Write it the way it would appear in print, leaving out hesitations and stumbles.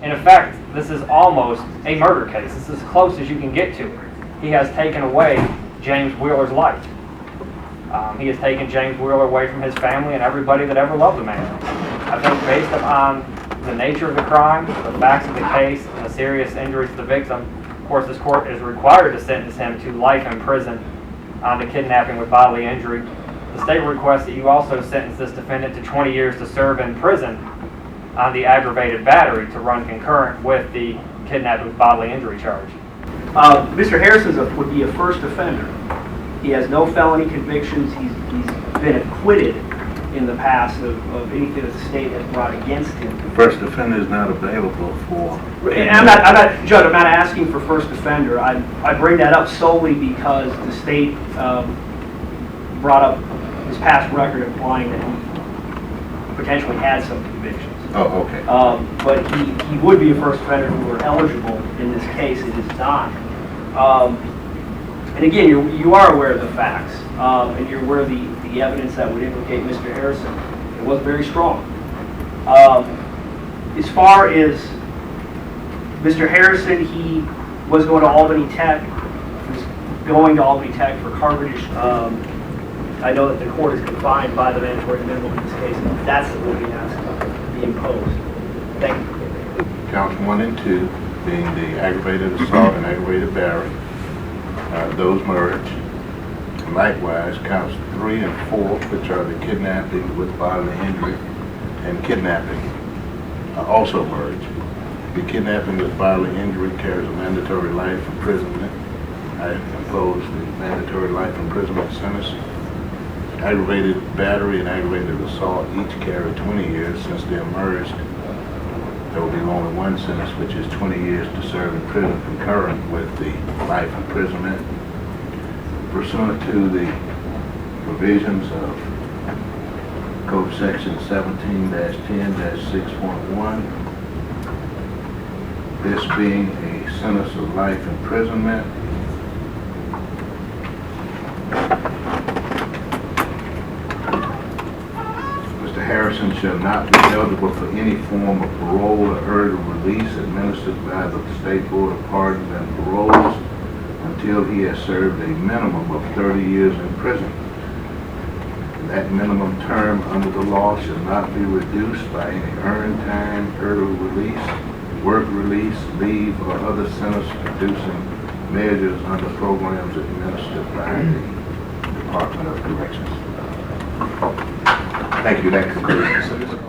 In effect, this is almost a murder case. This is as close as you can get to it. He has taken away James Wheeler's life. He has taken James Wheeler away from his family and everybody that ever loved the man. I think based upon the nature of the crime, the facts of the case, and the serious injuries to the victim, of course this court is required to sentence him to life in prison on the kidnapping with bodily injury. The state requests that you also sentence this defendant to 20 years to serve in prison on the aggravated battery to run concurrent with the kidnapping with bodily injury charge. Mr. Harrison would be a first offender. He has no felony convictions. He's been acquitted in the past of anything that the state has brought against him. The first offender is not available for... And Judge, I'm not asking for first offender. I bring that up solely because the state brought up his past record implying that he potentially had some convictions. Oh, okay. But he would be a first offender who were eligible. In this case, it is not. And again, you are aware of the facts, and you're aware of the evidence that would implicate Mr. Harrison. It was very strong. As far as Mr. Harrison, he was going to Albany Tech. He was going to Albany Tech for carbotage. I know that the court is confined by the mandatory minimum in this case, and that's the ruling that's be imposed. Thank you. Counts 1 and 2 being the aggravated assault and aggravated battery. Those merge. And likewise, counts 3 and 4, which are the kidnapping with bodily injury and kidnapping, also merge. The kidnapping with bodily injury carries a mandatory life imprisonment. I impose the mandatory life imprisonment sentence. Aggravated battery and aggravated assault each carry 20 years. Since they're merged, there will be only one sentence, which is 20 years to serve in prison concurrent with the life imprisonment. Pursuant to the provisions of Code Section 17-10-6.1, this being a sentence of life imprisonment, Mr. Harrison shall not be eligible for any form of parole or early release administered by the State Board of Pardons and Paroles until he has served a minimum of 30 years in prison. And that minimum term under the law shall not be reduced by any earned time, early release, work release, leave, or other sentence-reducing measures under programs administered by the Department of Corrections. Thank you. That concludes.